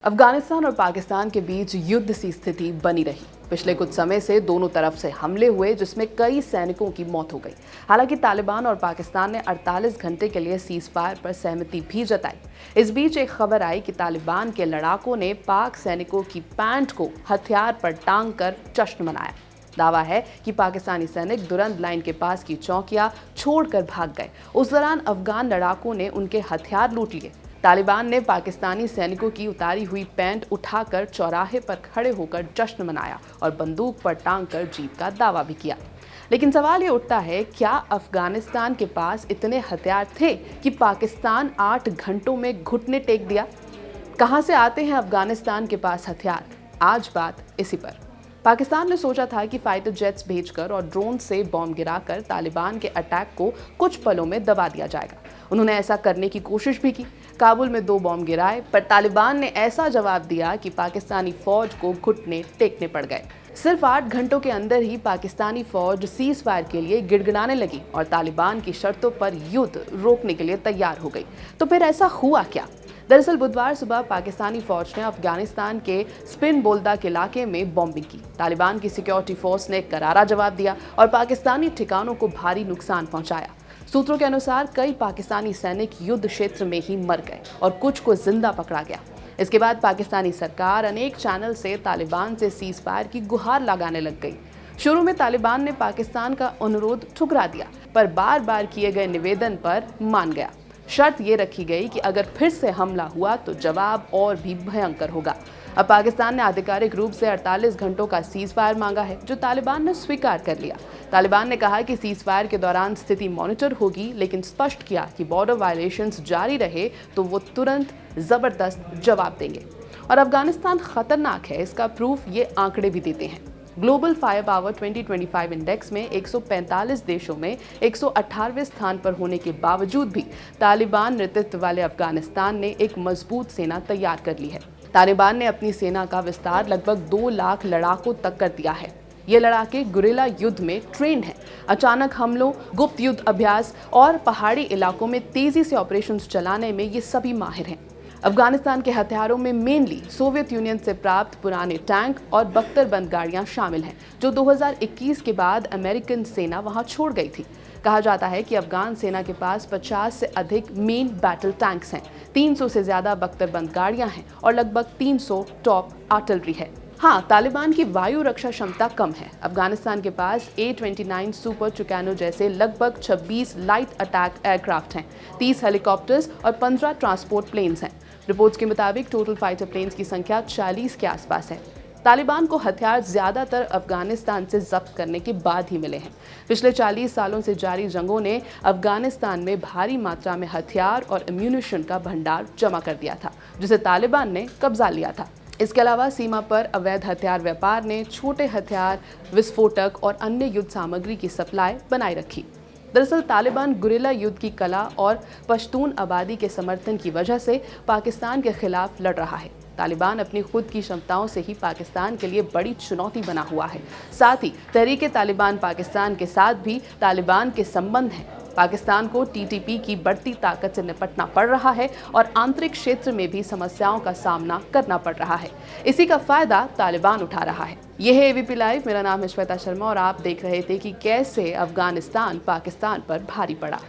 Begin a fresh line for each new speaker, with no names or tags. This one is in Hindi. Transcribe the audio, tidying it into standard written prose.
अफगानिस्तान और पाकिस्तान के बीच युद्ध सी स्थिति बनी रही। पिछले कुछ समय से दोनों तरफ से हमले हुए जिसमें कई सैनिकों की मौत हो गई। हालांकि तालिबान और पाकिस्तान ने 48 घंटे के लिए सीज फायर पर सहमति भी जताई। इस बीच एक खबर आई कि तालिबान के लड़ाकों ने पाक सैनिकों की पैंट को हथियार पर टांग कर जश्न मनाया। दावा है कि पाकिस्तानी सैनिक दुरंद लाइन के पास की चौकियां छोड़कर भाग गए। उस दौरान अफगान लड़ाकों ने उनके हथियार लूट लिए। तालिबान ने पाकिस्तानी सैनिकों की उतारी हुई पैंट उठाकर चौराहे पर खड़े होकर जश्न मनाया और बंदूक पर टांग कर जीत का दावा भी किया। लेकिन सवाल ये उठता है, क्या अफगानिस्तान के पास इतने हथियार थे कि पाकिस्तान 8 घंटों में घुटने टेक दिया? कहां से आते हैं अफगानिस्तान के पास हथियार? आज बात इसी पर। पाकिस्तान ने सोचा था कि फाइटर जेट्स भेजकर और ड्रोन से बॉम्ब गिराकर तालिबान के अटैक को कुछ पलों में दबा दिया जाएगा। उन्होंने ऐसा करने की कोशिश भी की। काबुल में 2 बॉम्ब गिराए, पर तालिबान ने ऐसा जवाब दिया कि पाकिस्तानी फौज को घुटने टेकने पड़ गए। सिर्फ 8 घंटों के अंदर ही पाकिस्तानी फौज सीज फायर के लिए गिड़गिड़ाने लगी और तालिबान की शर्तों पर युद्ध रोकने के लिए तैयार हो गई। तो फिर ऐसा हुआ क्या? दरअसल बुधवार सुबह पाकिस्तानी फौज ने अफगानिस्तान के स्पिन बोल्दा इलाके में बॉम्बिंग की। तालिबान की सिक्योरिटी फोर्स ने करारा जवाब दिया और पाकिस्तानी ठिकानों को भारी नुकसान पहुंचाया। सूत्रों के अनुसार कई पाकिस्तानी सैनिक युद्ध क्षेत्र में ही मर गए और कुछ को जिंदा पकड़ा गया। इसके बाद पाकिस्तानी सरकार अनेक चैनल से तालिबान से सीज फायर की गुहार लगाने लग गई। शुरू में तालिबान ने पाकिस्तान का अनुरोध ठुकरा दिया, पर बार बार किए गए निवेदन पर मान गया। शर्त ये रखी गई कि अगर फिर से हमला हुआ तो जवाब और भी भयंकर होगा। अब पाकिस्तान ने आधिकारिक रूप से 48 घंटों का सीज फायर मांगा है, जो तालिबान ने स्वीकार कर लिया। तालिबान ने कहा कि सीज फायर के दौरान स्थिति मॉनिटर होगी, लेकिन स्पष्ट किया कि बॉर्डर वायलेशंस जारी रहे तो वो तुरंत जबरदस्त जवाब देंगे। और अफगानिस्तान खतरनाक है, इसका प्रूफ ये आंकड़े भी देते हैं। ग्लोबल फायर पावर 2025 इंडेक्स में 145 देशों में 118वें स्थान पर होने के बावजूद भी तालिबान नेतृत्व वाले अफगानिस्तान ने एक मजबूत सेना तैयार कर ली है। तालिबान ने अपनी सेना का विस्तार लगभग 2 लाख लड़ाकों तक कर दिया है। ये लड़ाके गुरिल्ला युद्ध में ट्रेंड हैं। अचानक हमलों, गुप्त युद्ध अभ्यास और पहाड़ी इलाकों में तेजी से ऑपरेशंस चलाने में ये सभी माहिर हैं। अफगानिस्तान के हथियारों में मेनली सोवियत यूनियन से प्राप्त पुराने टैंक और बख्तरबंद गाड़ियां शामिल हैं, जो 2021 के बाद अमेरिकन सेना वहां छोड़ गई थी। कहा जाता है कि अफगान सेना के पास 50 से अधिक मेन बैटल टैंक्स हैं, 300 से ज्यादा बख्तरबंद गाड़ियां हैं और लगभग 300 टॉप आर्टिलरी है। हाँ, तालिबान की वायु रक्षा क्षमता कम है। अफगानिस्तान के पास A-29 सुपर टुकैनो जैसे लगभग 26 लाइट अटैक एयरक्राफ्ट हैं, 30 हेलीकॉप्टर्स और 15 ट्रांसपोर्ट प्लेन्स हैं। रिपोर्ट्स के मुताबिक टोटल फाइटर प्लेन्स की संख्या 40 के आसपास है। तालिबान को हथियार ज्यादातर अफगानिस्तान से जब्त करने के बाद ही मिले हैं। पिछले 40 सालों से जारी जंगों ने अफगानिस्तान में भारी मात्रा में हथियार और एम्यूनिशन का भंडार जमा कर दिया था, जिसे तालिबान ने कब्जा लिया था। इसके अलावा सीमा पर अवैध हथियार व्यापार ने छोटे हथियार, विस्फोटक और अन्य युद्ध सामग्री की सप्लाई बनाए रखी। दरअसल तालिबान गुरिल्ला युद्ध की कला और पश्तून आबादी के समर्थन की वजह से पाकिस्तान के खिलाफ लड़ रहा है। तालिबान अपनी खुद की क्षमताओं से ही पाकिस्तान के लिए बड़ी चुनौती बना हुआ है। साथ ही तहरीक तालिबान पाकिस्तान के साथ भी तालिबान के संबंध हैं। पाकिस्तान को TTP की बढ़ती ताकत से निपटना पड़ रहा है और आंतरिक क्षेत्र में भी समस्याओं का सामना करना पड़ रहा है। इसी का फायदा तालिबान उठा रहा है। यह है ABP लाइव। मेरा नाम है श्वेता शर्मा और आप देख रहे थे कि कैसे अफगानिस्तान पाकिस्तान पर भारी पड़ा।